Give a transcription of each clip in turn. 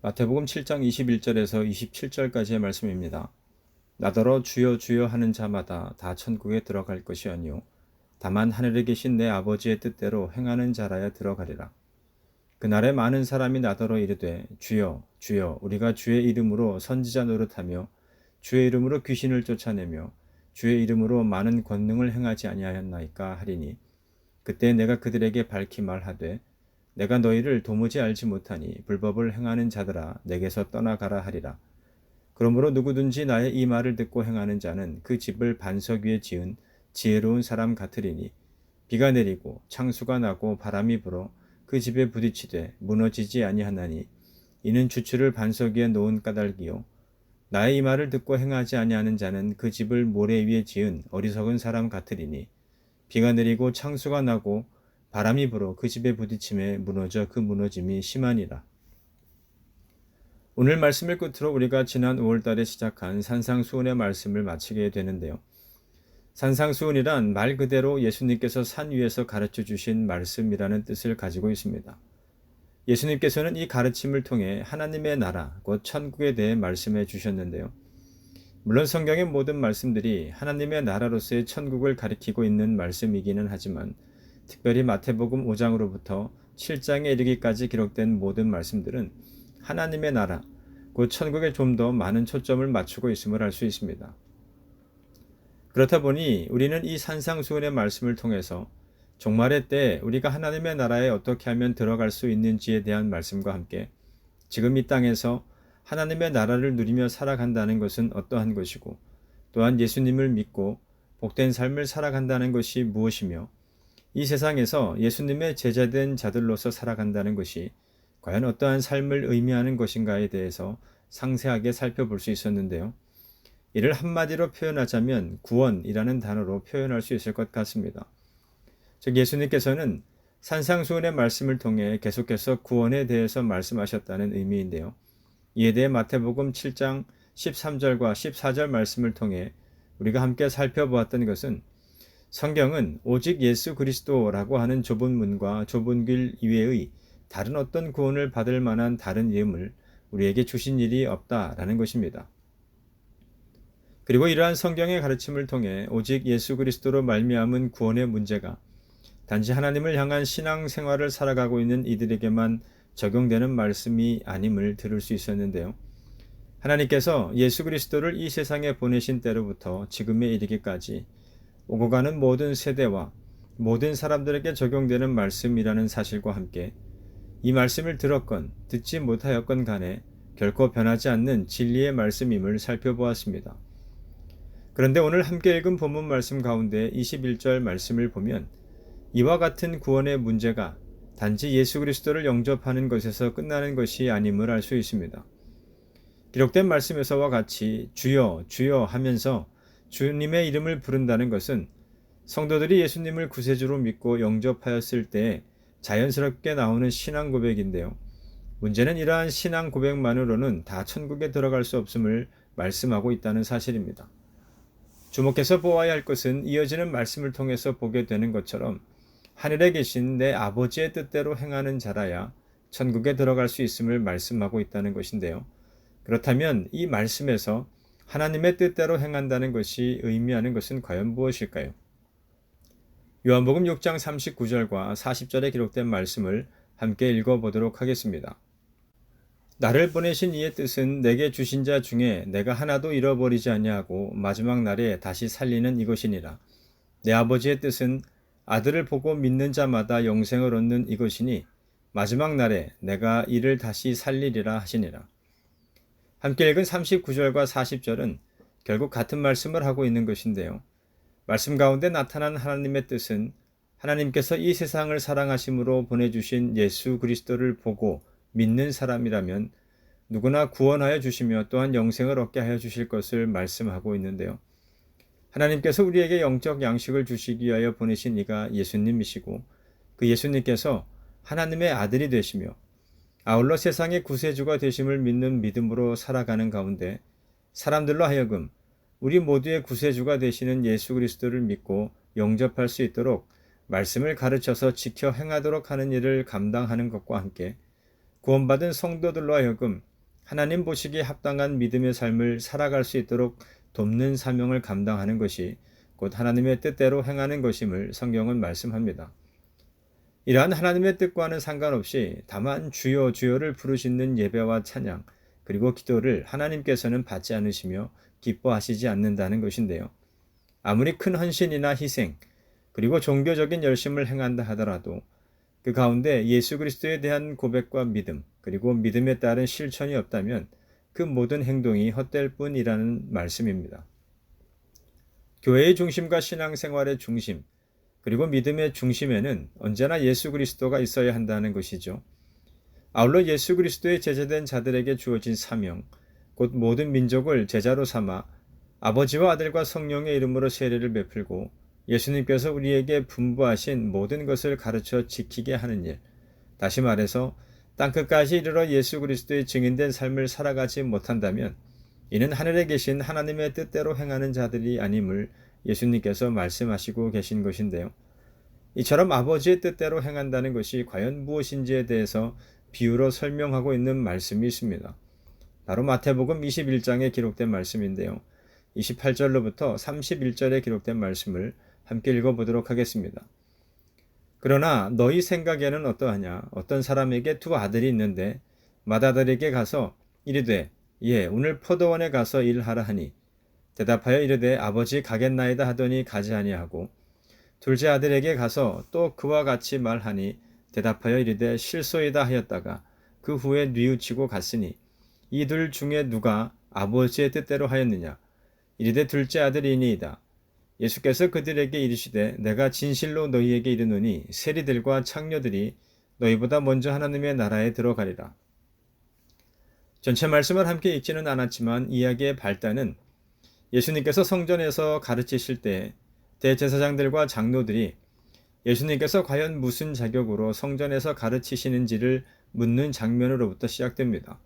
마태복음 7장 21절에서 27절까지의 말씀입니다. 나더러 주여 주여 하는 자마다 다 천국에 들어갈 것이 아니요 다만 하늘에 계신 내 아버지의 뜻대로 행하는 자라야 들어가리라. 그날에 많은 사람이 나더러 이르되 주여 주여 우리가 주의 이름으로 선지자 노릇하며 주의 이름으로 귀신을 쫓아내며 주의 이름으로 많은 권능을 행하지 아니하였나이까 하리니 그때 내가 그들에게 밝히 말하되 내가 너희를 도무지 알지 못하니 불법을 행하는 자들아 내게서 떠나가라 하리라. 그러므로 누구든지 나의 이 말을 듣고 행하는 자는 그 집을 반석 위에 지은 지혜로운 사람 같으리니 비가 내리고 창수가 나고 바람이 불어 그 집에 부딪히되 무너지지 아니하나니 이는 주추를 반석 위에 놓은 까닭이요 나의 이 말을 듣고 행하지 아니하는 자는 그 집을 모래 위에 지은 어리석은 사람 같으리니 비가 내리고 창수가 나고 바람이 불어 그 집에 부딪힘에 무너져 그 무너짐이 심하니라. 오늘 말씀을 끝으로 우리가 지난 5월달에 시작한 산상수훈의 말씀을 마치게 되는데요. 산상수훈이란 말 그대로 예수님께서 산 위에서 가르쳐 주신 말씀이라는 뜻을 가지고 있습니다. 예수님께서는 이 가르침을 통해 하나님의 나라, 곧 천국에 대해 말씀해 주셨는데요. 물론 성경의 모든 말씀들이 하나님의 나라로서의 천국을 가리키고 있는 말씀이기는 하지만 특별히 마태복음 5장으로부터 7장에 이르기까지 기록된 모든 말씀들은 하나님의 나라, 곧 천국에 좀 더 많은 초점을 맞추고 있음을 알 수 있습니다. 그렇다 보니 우리는 이 산상수훈의 말씀을 통해서 종말의 때 우리가 하나님의 나라에 어떻게 하면 들어갈 수 있는지에 대한 말씀과 함께 지금 이 땅에서 하나님의 나라를 누리며 살아간다는 것은 어떠한 것이고 또한 예수님을 믿고 복된 삶을 살아간다는 것이 무엇이며 이 세상에서 예수님의 제자된 자들로서 살아간다는 것이 과연 어떠한 삶을 의미하는 것인가에 대해서 상세하게 살펴볼 수 있었는데요. 이를 한마디로 표현하자면 구원이라는 단어로 표현할 수 있을 것 같습니다. 즉 예수님께서는 산상수훈의 말씀을 통해 계속해서 구원에 대해서 말씀하셨다는 의미인데요. 이에 대해 마태복음 7장 13절과 14절 말씀을 통해 우리가 함께 살펴보았던 것은 성경은 오직 예수 그리스도라고 하는 좁은 문과 좁은 길 이외의 다른 어떤 구원을 받을 만한 다른 이름을 우리에게 주신 일이 없다라는 것입니다. 그리고 이러한 성경의 가르침을 통해 오직 예수 그리스도로 말미암은 구원의 문제가 단지 하나님을 향한 신앙 생활을 살아가고 있는 이들에게만 적용되는 말씀이 아님을 들을 수 있었는데요. 하나님께서 예수 그리스도를 이 세상에 보내신 때로부터 지금에 이르기까지 오고 가는 모든 세대와 모든 사람들에게 적용되는 말씀이라는 사실과 함께 이 말씀을 들었건 듣지 못하였건 간에 결코 변하지 않는 진리의 말씀임을 살펴보았습니다. 그런데 오늘 함께 읽은 본문 말씀 가운데 21절 말씀을 보면 이와 같은 구원의 문제가 단지 예수 그리스도를 영접하는 것에서 끝나는 것이 아님을 알 수 있습니다. 기록된 말씀에서와 같이 주여 주여 하면서 주님의 이름을 부른다는 것은 성도들이 예수님을 구세주로 믿고 영접하였을 때 자연스럽게 나오는 신앙 고백인데요. 문제는 이러한 신앙 고백만으로는 다 천국에 들어갈 수 없음을 말씀하고 있다는 사실입니다. 주목해서 보아야 할 것은 이어지는 말씀을 통해서 보게 되는 것처럼 하늘에 계신 내 아버지의 뜻대로 행하는 자라야 천국에 들어갈 수 있음을 말씀하고 있다는 것인데요. 그렇다면 이 말씀에서 하나님의 뜻대로 행한다는 것이 의미하는 것은 과연 무엇일까요? 요한복음 6장 39절과 40절에 기록된 말씀을 함께 읽어보도록 하겠습니다. 나를 보내신 이의 뜻은 내게 주신 자 중에 내가 하나도 잃어버리지 아니하고 마지막 날에 다시 살리는 이것이니라. 내 아버지의 뜻은 아들을 보고 믿는 자마다 영생을 얻는 이것이니 마지막 날에 내가 이를 다시 살리리라 하시니라. 함께 읽은 39절과 40절은 결국 같은 말씀을 하고 있는 것인데요. 말씀 가운데 나타난 하나님의 뜻은 하나님께서 이 세상을 사랑하심으로 보내주신 예수 그리스도를 보고 믿는 사람이라면 누구나 구원하여 주시며 또한 영생을 얻게 하여 주실 것을 말씀하고 있는데요. 하나님께서 우리에게 영적 양식을 주시기 위하여 보내신 이가 예수님이시고 그 예수님께서 하나님의 아들이 되시며 아울러 세상의 구세주가 되심을 믿는 믿음으로 살아가는 가운데 사람들로 하여금 우리 모두의 구세주가 되시는 예수 그리스도를 믿고 영접할 수 있도록 말씀을 가르쳐서 지켜 행하도록 하는 일을 감당하는 것과 함께 구원받은 성도들로 하여금 하나님 보시기에 합당한 믿음의 삶을 살아갈 수 있도록 돕는 사명을 감당하는 것이 곧 하나님의 뜻대로 행하는 것임을 성경은 말씀합니다. 이러한 하나님의 뜻과는 상관없이 다만 주여 주여를 부르짖는 예배와 찬양 그리고 기도를 하나님께서는 받지 않으시며 기뻐하시지 않는다는 것인데요. 아무리 큰 헌신이나 희생 그리고 종교적인 열심을 행한다 하더라도 그 가운데 예수 그리스도에 대한 고백과 믿음 그리고 믿음에 따른 실천이 없다면 그 모든 행동이 헛될 뿐이라는 말씀입니다. 교회의 중심과 신앙생활의 중심 그리고 믿음의 중심에는 언제나 예수 그리스도가 있어야 한다는 것이죠. 아울러 예수 그리스도의 제자된 자들에게 주어진 사명, 곧 모든 민족을 제자로 삼아 아버지와 아들과 성령의 이름으로 세례를 베풀고 예수님께서 우리에게 분부하신 모든 것을 가르쳐 지키게 하는 일, 다시 말해서 땅끝까지 이르러 예수 그리스도의 증인된 삶을 살아가지 못한다면 이는 하늘에 계신 하나님의 뜻대로 행하는 자들이 아님을 예수님께서 말씀하시고 계신 것인데요. 이처럼 아버지의 뜻대로 행한다는 것이 과연 무엇인지에 대해서 비유로 설명하고 있는 말씀이 있습니다. 바로 마태복음 21장에 기록된 말씀인데요. 28절로부터 31절에 기록된 말씀을 함께 읽어보도록 하겠습니다. 그러나 너희 생각에는 어떠하냐? 어떤 사람에게 두 아들이 있는데 맏아들에게 가서 이르되 예 오늘 포도원에 가서 일하라 하니 대답하여 이르되 아버지 가겠나이다 하더니 가지 아니하고 둘째 아들에게 가서 또 그와 같이 말하니 대답하여 이르되 실소이다 하였다가 그 후에 뉘우치고 갔으니 이 둘 중에 누가 아버지의 뜻대로 하였느냐? 이르되 둘째 아들이니이다. 예수께서 그들에게 이르시되 내가 진실로 너희에게 이르노니 세리들과 창녀들이 너희보다 먼저 하나님의 나라에 들어가리라. 전체 말씀을 함께 읽지는 않았지만 이야기의 발단은 예수님께서 성전에서 가르치실 때 대제사장들과 장로들이 예수님께서 과연 무슨 자격으로 성전에서 가르치시는지를 묻는 장면으로부터 시작됩니다.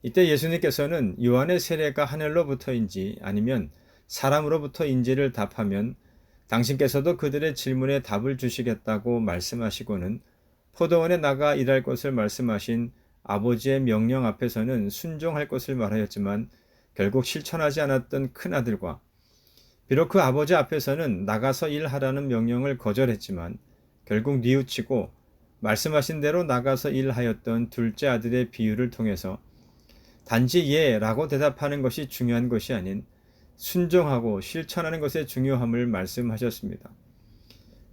이때 예수님께서는 요한의 세례가 하늘로부터인지 아니면 사람으로부터인지를 답하면 당신께서도 그들의 질문에 답을 주시겠다고 말씀하시고는 포도원에 나가 일할 것을 말씀하신 아버지의 명령 앞에서는 순종할 것을 말하였지만 결국 실천하지 않았던 큰아들과 비록 그 아버지 앞에서는 나가서 일하라는 명령을 거절했지만 결국 뉘우치고 말씀하신 대로 나가서 일하였던 둘째 아들의 비유를 통해서 단지 예라고 대답하는 것이 중요한 것이 아닌 순종하고 실천하는 것의 중요함을 말씀하셨습니다.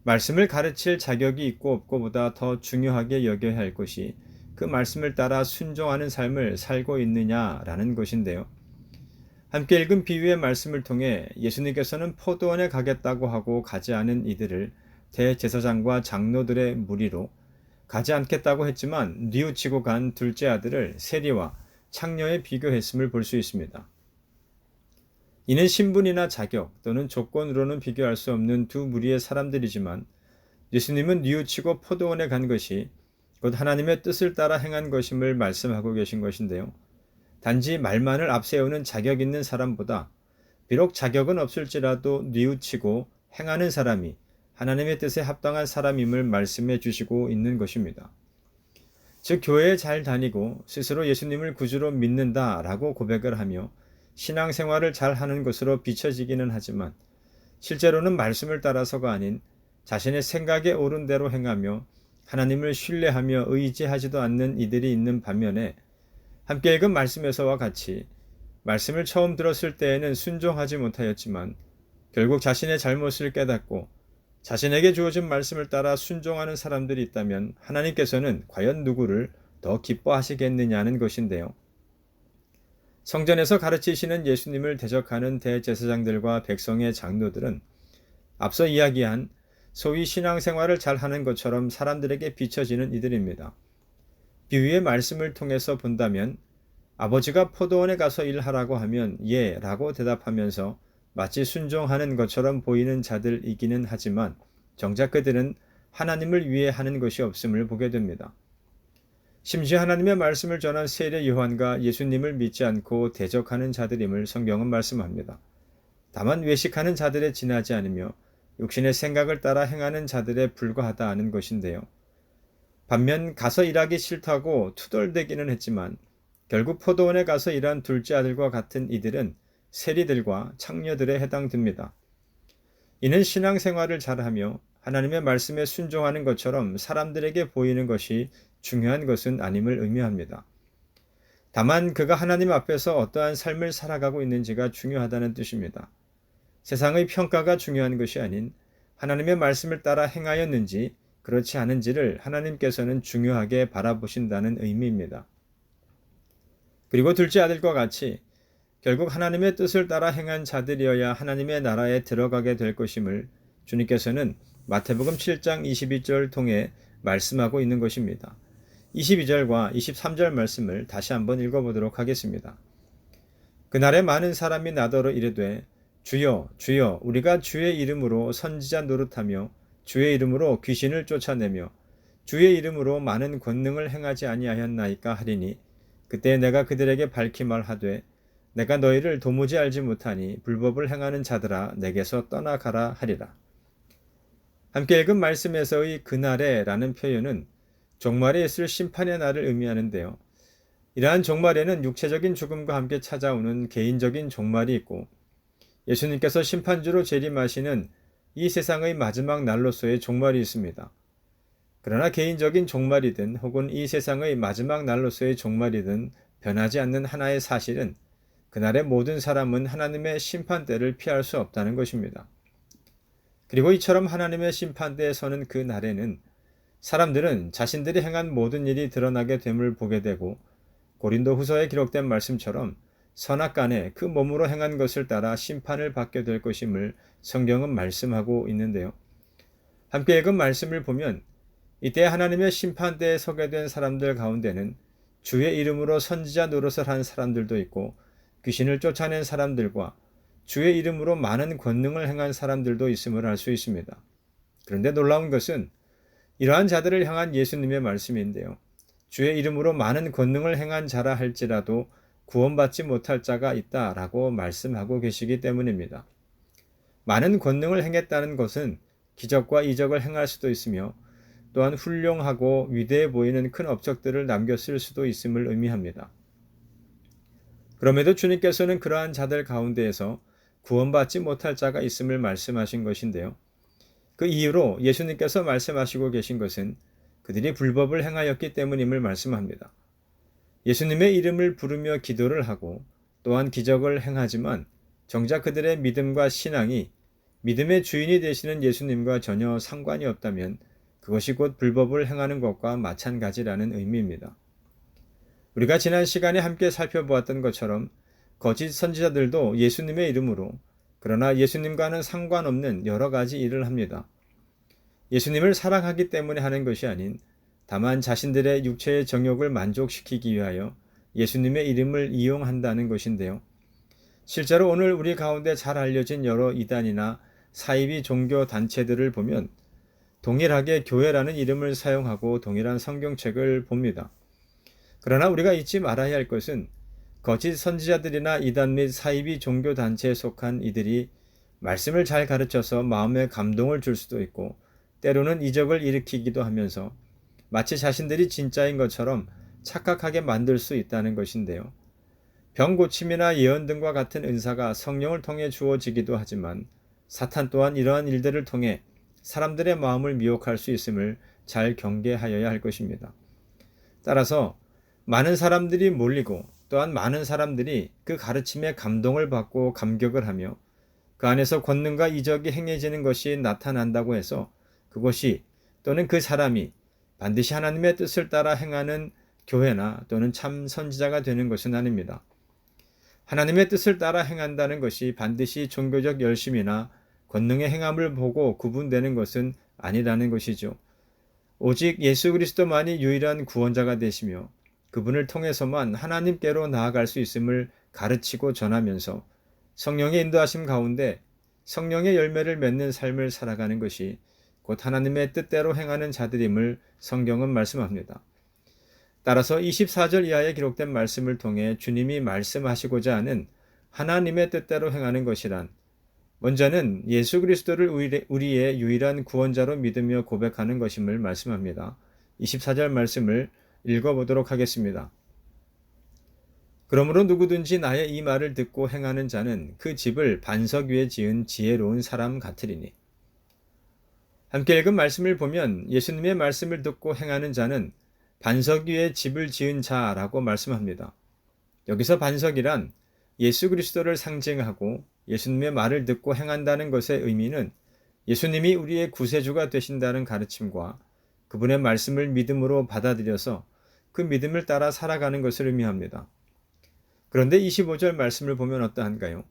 말씀을 가르칠 자격이 있고 없고보다 더 중요하게 여겨야 할 것이 그 말씀을 따라 순종하는 삶을 살고 있느냐라는 것인데요. 함께 읽은 비유의 말씀을 통해 예수님께서는 포도원에 가겠다고 하고 가지 않은 이들을 대제사장과 장로들의 무리로 가지 않겠다고 했지만 뉘우치고 간 둘째 아들을 세리와 창녀에 비교했음을 볼 수 있습니다. 이는 신분이나 자격 또는 조건으로는 비교할 수 없는 두 무리의 사람들이지만 예수님은 뉘우치고 포도원에 간 것이 곧 하나님의 뜻을 따라 행한 것임을 말씀하고 계신 것인데요. 단지 말만을 앞세우는 자격 있는 사람보다 비록 자격은 없을지라도 뉘우치고 행하는 사람이 하나님의 뜻에 합당한 사람임을 말씀해 주시고 있는 것입니다. 즉 교회에 잘 다니고 스스로 예수님을 구주로 믿는다라고 고백을 하며 신앙생활을 잘하는 것으로 비춰지기는 하지만 실제로는 말씀을 따라서가 아닌 자신의 생각에 옳은 대로 행하며 하나님을 신뢰하며 의지하지도 않는 이들이 있는 반면에 함께 읽은 말씀에서와 같이 말씀을 처음 들었을 때에는 순종하지 못하였지만 결국 자신의 잘못을 깨닫고 자신에게 주어진 말씀을 따라 순종하는 사람들이 있다면 하나님께서는 과연 누구를 더 기뻐하시겠느냐는 것인데요. 성전에서 가르치시는 예수님을 대적하는 대제사장들과 백성의 장로들은 앞서 이야기한 소위 신앙생활을 잘하는 것처럼 사람들에게 비춰지는 이들입니다. 비유의 말씀을 통해서 본다면 아버지가 포도원에 가서 일하라고 하면 예 라고 대답하면서 마치 순종하는 것처럼 보이는 자들이기는 하지만 정작 그들은 하나님을 위해 하는 것이 없음을 보게 됩니다. 심지어 하나님의 말씀을 전한 세례 요한과 예수님을 믿지 않고 대적하는 자들임을 성경은 말씀합니다. 다만 외식하는 자들에 지나지 않으며 육신의 생각을 따라 행하는 자들에 불과하다 하는 것인데요. 반면 가서 일하기 싫다고 투덜대기는 했지만 결국 포도원에 가서 일한 둘째 아들과 같은 이들은 세리들과 창녀들에 해당됩니다. 이는 신앙생활을 잘하며 하나님의 말씀에 순종하는 것처럼 사람들에게 보이는 것이 중요한 것은 아님을 의미합니다. 다만 그가 하나님 앞에서 어떠한 삶을 살아가고 있는지가 중요하다는 뜻입니다. 세상의 평가가 중요한 것이 아닌 하나님의 말씀을 따라 행하였는지 그렇지 않은지를 하나님께서는 중요하게 바라보신다는 의미입니다. 그리고 둘째 아들과 같이 결국 하나님의 뜻을 따라 행한 자들이어야 하나님의 나라에 들어가게 될 것임을 주님께서는 마태복음 7장 22절 통해 말씀하고 있는 것입니다. 22절과 23절 말씀을 다시 한번 읽어보도록 하겠습니다. 그날에 많은 사람이 나더러 이르되 주여 주여 우리가 주의 이름으로 선지자 노릇하며 주의 이름으로 귀신을 쫓아내며 주의 이름으로 많은 권능을 행하지 아니하였나이까 하리니 그때 내가 그들에게 밝히 말하되 내가 너희를 도무지 알지 못하니 불법을 행하는 자들아 내게서 떠나가라 하리라. 함께 읽은 말씀에서의 그날에 라는 표현은 종말에 있을 심판의 날을 의미하는데요. 이러한 종말에는 육체적인 죽음과 함께 찾아오는 개인적인 종말이 있고 예수님께서 심판주로 재림하시는 이 세상의 마지막 날로서의 종말이 있습니다. 그러나 개인적인 종말이든 혹은 이 세상의 마지막 날로서의 종말이든 변하지 않는 하나의 사실은 그날의 모든 사람은 하나님의 심판대를 피할 수 없다는 것입니다. 그리고 이처럼 하나님의 심판대에 서는 그 날에는 사람들은 자신들이 행한 모든 일이 드러나게 됨을 보게 되고 고린도 후서에 기록된 말씀처럼 선악간에 그 몸으로 행한 것을 따라 심판을 받게 될 것임을 성경은 말씀하고 있는데요. 함께 읽은 말씀을 보면 이때 하나님의 심판대에 서게 된 사람들 가운데는 주의 이름으로 선지자 노릇을 한 사람들도 있고 귀신을 쫓아낸 사람들과 주의 이름으로 많은 권능을 행한 사람들도 있음을 알 수 있습니다. 그런데 놀라운 것은 이러한 자들을 향한 예수님의 말씀인데요. 주의 이름으로 많은 권능을 행한 자라 할지라도 구원받지 못할 자가 있다라고 말씀하고 계시기 때문입니다. 많은 권능을 행했다는 것은 기적과 이적을 행할 수도 있으며 또한 훌륭하고 위대해 보이는 큰 업적들을 남겼을 수도 있음을 의미합니다. 그럼에도 주님께서는 그러한 자들 가운데에서 구원받지 못할 자가 있음을 말씀하신 것인데요. 그 이유로 예수님께서 말씀하시고 계신 것은 그들이 불법을 행하였기 때문임을 말씀합니다. 예수님의 이름을 부르며 기도를 하고 또한 기적을 행하지만 정작 그들의 믿음과 신앙이 믿음의 주인이 되시는 예수님과 전혀 상관이 없다면 그것이 곧 불법을 행하는 것과 마찬가지라는 의미입니다. 우리가 지난 시간에 함께 살펴보았던 것처럼 거짓 선지자들도 예수님의 이름으로 그러나 예수님과는 상관없는 여러 가지 일을 합니다. 예수님을 사랑하기 때문에 하는 것이 아닌 다만 자신들의 육체의 정욕을 만족시키기 위하여 예수님의 이름을 이용한다는 것인데요. 실제로 오늘 우리 가운데 잘 알려진 여러 이단이나 사이비 종교 단체들을 보면 동일하게 교회라는 이름을 사용하고 동일한 성경책을 봅니다. 그러나 우리가 잊지 말아야 할 것은 거짓 선지자들이나 이단 및 사이비 종교 단체에 속한 이들이 말씀을 잘 가르쳐서 마음에 감동을 줄 수도 있고 때로는 이적을 일으키기도 하면서 마치 자신들이 진짜인 것처럼 착각하게 만들 수 있다는 것인데요. 병 고침이나 예언 등과 같은 은사가 성령을 통해 주어지기도 하지만 사탄 또한 이러한 일들을 통해 사람들의 마음을 미혹할 수 있음을 잘 경계하여야 할 것입니다. 따라서 많은 사람들이 몰리고 또한 많은 사람들이 그 가르침에 감동을 받고 감격을 하며 그 안에서 권능과 이적이 행해지는 것이 나타난다고 해서 그것이 또는 그 사람이 반드시 하나님의 뜻을 따라 행하는 교회나 또는 참 선지자가 되는 것은 아닙니다. 하나님의 뜻을 따라 행한다는 것이 반드시 종교적 열심이나 권능의 행함을 보고 구분되는 것은 아니라는 것이죠. 오직 예수 그리스도만이 유일한 구원자가 되시며 그분을 통해서만 하나님께로 나아갈 수 있음을 가르치고 전하면서 성령의 인도하심 가운데 성령의 열매를 맺는 삶을 살아가는 것이 곧 하나님의 뜻대로 행하는 자들임을 성경은 말씀합니다. 따라서 24절 이하에 기록된 말씀을 통해 주님이 말씀하시고자 하는 하나님의 뜻대로 행하는 것이란 먼저는 예수 그리스도를 우리의 유일한 구원자로 믿으며 고백하는 것임을 말씀합니다. 24절 말씀을 읽어보도록 하겠습니다. 그러므로 누구든지 나의 이 말을 듣고 행하는 자는 그 집을 반석 위에 지은 지혜로운 사람 같으리니. 함께 읽은 말씀을 보면 예수님의 말씀을 듣고 행하는 자는 반석 위에 집을 지은 자라고 말씀합니다. 여기서 반석이란 예수 그리스도를 상징하고 예수님의 말을 듣고 행한다는 것의 의미는 예수님이 우리의 구세주가 되신다는 가르침과 그분의 말씀을 믿음으로 받아들여서 그 믿음을 따라 살아가는 것을 의미합니다. 그런데 25절 말씀을 보면 어떠한가요?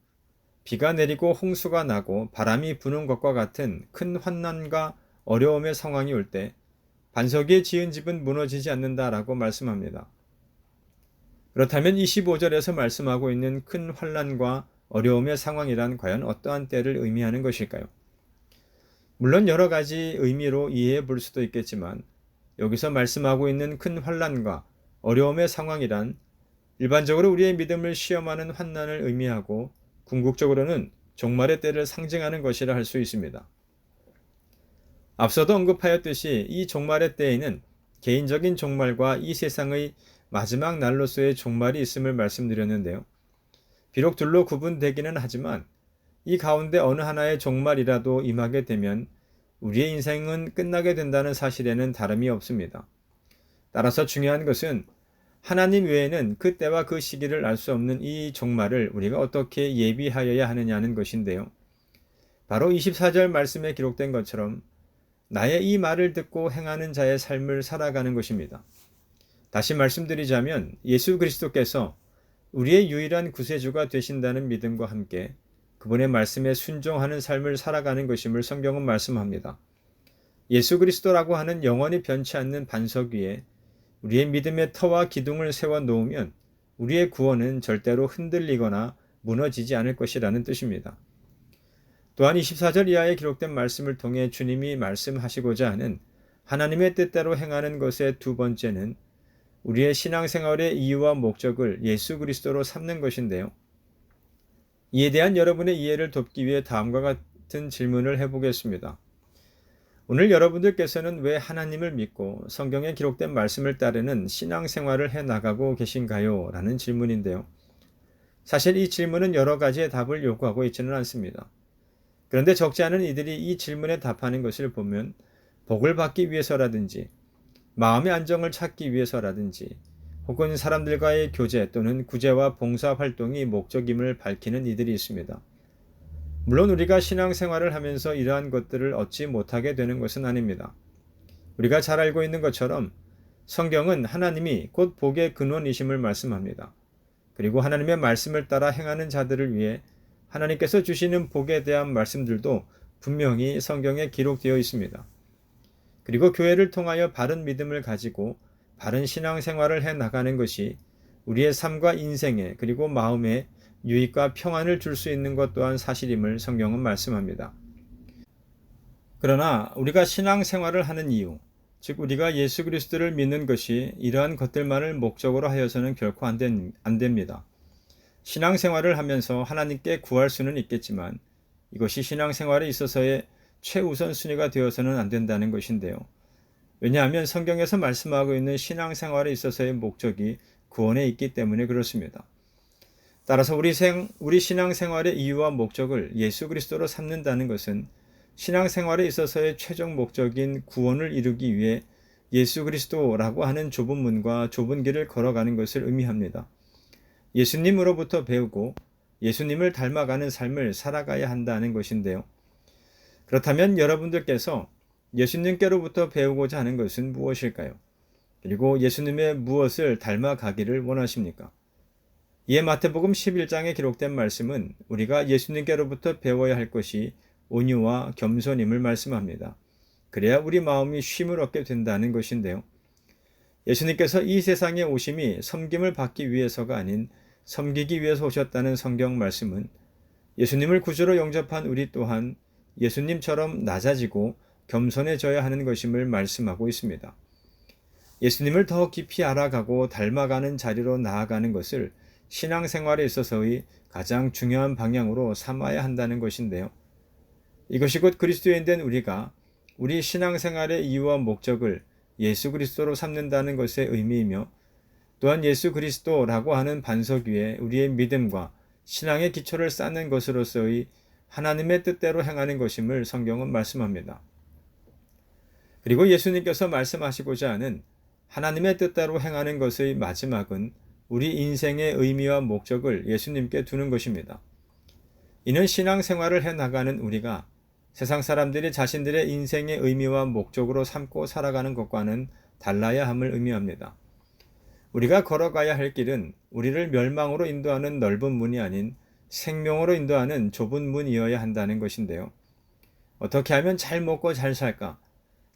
비가 내리고 홍수가 나고 바람이 부는 것과 같은 큰 환난과 어려움의 상황이 올 때 반석 위에 지은 집은 무너지지 않는다라고 말씀합니다. 그렇다면 25절에서 말씀하고 있는 큰 환난과 어려움의 상황이란 과연 어떠한 때를 의미하는 것일까요? 물론 여러 가지 의미로 이해해 볼 수도 있겠지만 여기서 말씀하고 있는 큰 환난과 어려움의 상황이란 일반적으로 우리의 믿음을 시험하는 환난을 의미하고 궁극적으로는 종말의 때를 상징하는 것이라 할 수 있습니다. 앞서도 언급하였듯이 이 종말의 때에는 개인적인 종말과 이 세상의 마지막 날로서의 종말이 있음을 말씀드렸는데요. 비록 둘로 구분되기는 하지만 이 가운데 어느 하나의 종말이라도 임하게 되면 우리의 인생은 끝나게 된다는 사실에는 다름이 없습니다. 따라서 중요한 것은 하나님 외에는 그 때와 그 시기를 알 수 없는 이 종말을 우리가 어떻게 예비하여야 하느냐는 것인데요. 바로 24절 말씀에 기록된 것처럼 나의 이 말을 듣고 행하는 자의 삶을 살아가는 것입니다. 다시 말씀드리자면 예수 그리스도께서 우리의 유일한 구세주가 되신다는 믿음과 함께 그분의 말씀에 순종하는 삶을 살아가는 것임을 성경은 말씀합니다. 예수 그리스도라고 하는 영원히 변치 않는 반석 위에 우리의 믿음의 터와 기둥을 세워 놓으면 우리의 구원은 절대로 흔들리거나 무너지지 않을 것이라는 뜻입니다. 또한 24절 이하에 기록된 말씀을 통해 주님이 말씀하시고자 하는 하나님의 뜻대로 행하는 것의 두 번째는 우리의 신앙생활의 이유와 목적을 예수 그리스도로 삼는 것인데요. 이에 대한 여러분의 이해를 돕기 위해 다음과 같은 질문을 해보겠습니다. 오늘 여러분들께서는 왜 하나님을 믿고 성경에 기록된 말씀을 따르는 신앙생활을 해나가고 계신가요? 라는 질문인데요. 사실 이 질문은 여러 가지의 답을 요구하고 있지는 않습니다. 그런데 적지 않은 이들이 이 질문에 답하는 것을 보면 복을 받기 위해서라든지 마음의 안정을 찾기 위해서라든지 혹은 사람들과의 교제 또는 구제와 봉사 활동이 목적임을 밝히는 이들이 있습니다. 물론 우리가 신앙생활을 하면서 이러한 것들을 얻지 못하게 되는 것은 아닙니다. 우리가 잘 알고 있는 것처럼 성경은 하나님이 곧 복의 근원이심을 말씀합니다. 그리고 하나님의 말씀을 따라 행하는 자들을 위해 하나님께서 주시는 복에 대한 말씀들도 분명히 성경에 기록되어 있습니다. 그리고 교회를 통하여 바른 믿음을 가지고 바른 신앙생활을 해 나가는 것이 우리의 삶과 인생에 그리고 마음에 유익과 평안을 줄 수 있는 것 또한 사실임을 성경은 말씀합니다. 그러나 우리가 신앙생활을 하는 이유, 즉 우리가 예수 그리스도를 믿는 것이 이러한 것들만을 목적으로 하여서는 결코 안 됩니다. 신앙생활을 하면서 하나님께 구할 수는 있겠지만 이것이 신앙생활에 있어서의 최우선순위가 되어서는 안 된다는 것인데요. 왜냐하면 성경에서 말씀하고 있는 신앙생활에 있어서의 목적이 구원에 있기 때문에 그렇습니다. 따라서 우리 신앙생활의 이유와 목적을 예수 그리스도로 삼는다는 것은 신앙생활에 있어서의 최종 목적인 구원을 이루기 위해 예수 그리스도라고 하는 좁은 문과 좁은 길을 걸어가는 것을 의미합니다. 예수님으로부터 배우고 예수님을 닮아가는 삶을 살아가야 한다는 것인데요. 그렇다면 여러분들께서 예수님께로부터 배우고자 하는 것은 무엇일까요? 그리고 예수님의 무엇을 닮아가기를 원하십니까? 이에 마태복음 11장에 기록된 말씀은 우리가 예수님께로부터 배워야 할 것이 온유와 겸손임을 말씀합니다. 그래야 우리 마음이 쉼을 얻게 된다는 것인데요. 예수님께서 이 세상에 오심이 섬김을 받기 위해서가 아닌 섬기기 위해서 오셨다는 성경 말씀은 예수님을 구주로 영접한 우리 또한 예수님처럼 낮아지고 겸손해져야 하는 것임을 말씀하고 있습니다. 예수님을 더 깊이 알아가고 닮아가는 자리로 나아가는 것을 신앙생활에 있어서의 가장 중요한 방향으로 삼아야 한다는 것인데요. 이것이 곧 그리스도인 된 우리가 우리 신앙생활의 이유와 목적을 예수 그리스도로 삼는다는 것의 의미이며 또한 예수 그리스도라고 하는 반석 위에 우리의 믿음과 신앙의 기초를 쌓는 것으로서의 하나님의 뜻대로 행하는 것임을 성경은 말씀합니다. 그리고 예수님께서 말씀하시고자 하는 하나님의 뜻대로 행하는 것의 마지막은 우리 인생의 의미와 목적을 예수님께 두는 것입니다. 이는 신앙생활을 해나가는 우리가 세상 사람들이 자신들의 인생의 의미와 목적으로 삼고 살아가는 것과는 달라야 함을 의미합니다. 우리가 걸어가야 할 길은 우리를 멸망으로 인도하는 넓은 문이 아닌 생명으로 인도하는 좁은 문이어야 한다는 것인데요. 어떻게 하면 잘 먹고 잘 살까?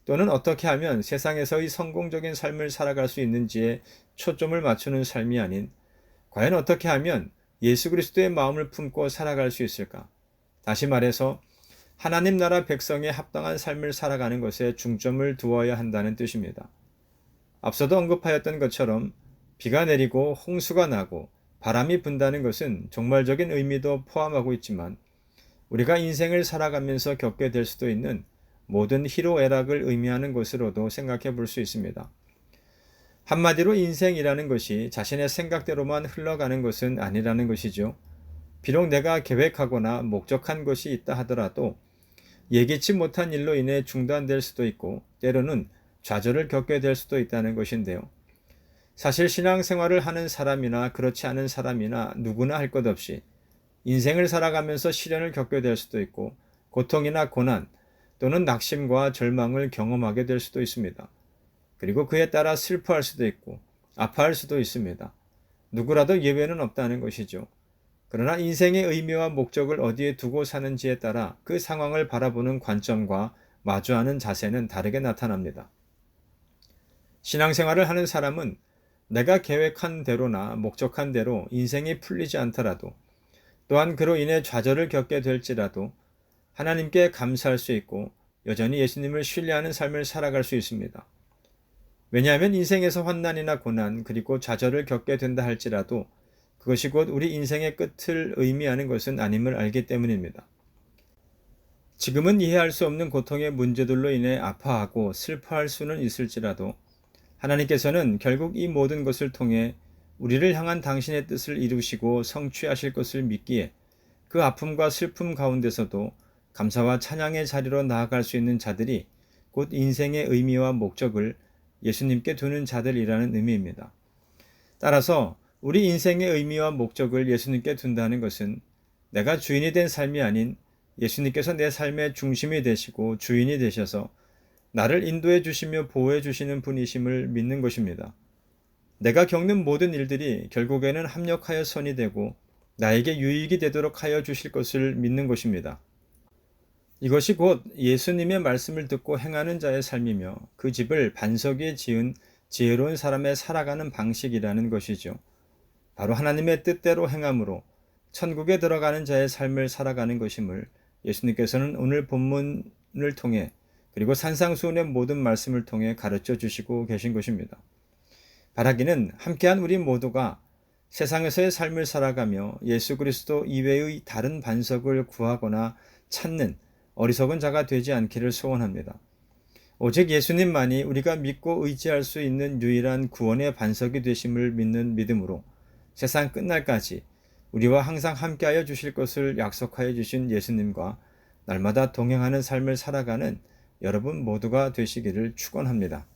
또는 어떻게 하면 세상에서의 성공적인 삶을 살아갈 수 있는지에 초점을 맞추는 삶이 아닌 과연 어떻게 하면 예수 그리스도의 마음을 품고 살아갈 수 있을까? 다시 말해서 하나님 나라 백성에 합당한 삶을 살아가는 것에 중점을 두어야 한다는 뜻입니다. 앞서도 언급하였던 것처럼 비가 내리고 홍수가 나고 바람이 분다는 것은 종말적인 의미도 포함하고 있지만 우리가 인생을 살아가면서 겪게 될 수도 있는 모든 희로애락을 의미하는 것으로도 생각해 볼 수 있습니다. 한마디로 인생이라는 것이 자신의 생각대로만 흘러가는 것은 아니라는 것이죠. 비록 내가 계획하거나 목적한 것이 있다 하더라도 예기치 못한 일로 인해 중단될 수도 있고 때로는 좌절을 겪게 될 수도 있다는 것인데요. 사실 신앙생활을 하는 사람이나 그렇지 않은 사람이나 누구나 할 것 없이 인생을 살아가면서 시련을 겪게 될 수도 있고 고통이나 고난 또는 낙심과 절망을 경험하게 될 수도 있습니다. 그리고 그에 따라 슬퍼할 수도 있고 아파할 수도 있습니다. 누구라도 예외는 없다는 것이죠. 그러나 인생의 의미와 목적을 어디에 두고 사는지에 따라 그 상황을 바라보는 관점과 마주하는 자세는 다르게 나타납니다. 신앙생활을 하는 사람은 내가 계획한 대로나 목적한 대로 인생이 풀리지 않더라도 또한 그로 인해 좌절을 겪게 될지라도 하나님께 감사할 수 있고 여전히 예수님을 신뢰하는 삶을 살아갈 수 있습니다. 왜냐하면 인생에서 환난이나 고난 그리고 좌절을 겪게 된다 할지라도 그것이 곧 우리 인생의 끝을 의미하는 것은 아님을 알기 때문입니다. 지금은 이해할 수 없는 고통의 문제들로 인해 아파하고 슬퍼할 수는 있을지라도 하나님께서는 결국 이 모든 것을 통해 우리를 향한 당신의 뜻을 이루시고 성취하실 것을 믿기에 그 아픔과 슬픔 가운데서도 감사와 찬양의 자리로 나아갈 수 있는 자들이 곧 인생의 의미와 목적을 예수님께 두는 자들이라는 의미입니다. 따라서 우리 인생의 의미와 목적을 예수님께 둔다는 것은 내가 주인이 된 삶이 아닌 예수님께서 내 삶의 중심이 되시고 주인이 되셔서 나를 인도해 주시며 보호해 주시는 분이심을 믿는 것입니다. 내가 겪는 모든 일들이 결국에는 합력하여 선이 되고 나에게 유익이 되도록 하여 주실 것을 믿는 것입니다. 이것이 곧 예수님의 말씀을 듣고 행하는 자의 삶이며 그 집을 반석 위에 지은 지혜로운 사람의 살아가는 방식이라는 것이죠. 바로 하나님의 뜻대로 행함으로 천국에 들어가는 자의 삶을 살아가는 것임을 예수님께서는 오늘 본문을 통해 그리고 산상수훈의 모든 말씀을 통해 가르쳐 주시고 계신 것입니다. 바라기는 함께한 우리 모두가 세상에서의 삶을 살아가며 예수 그리스도 이외의 다른 반석을 구하거나 찾는 어리석은 자가 되지 않기를 소원합니다. 오직 예수님만이 우리가 믿고 의지할 수 있는 유일한 구원의 반석이 되심을 믿는 믿음으로 세상 끝날까지 우리와 항상 함께하여 주실 것을 약속하여 주신 예수님과 날마다 동행하는 삶을 살아가는 여러분 모두가 되시기를 축원합니다.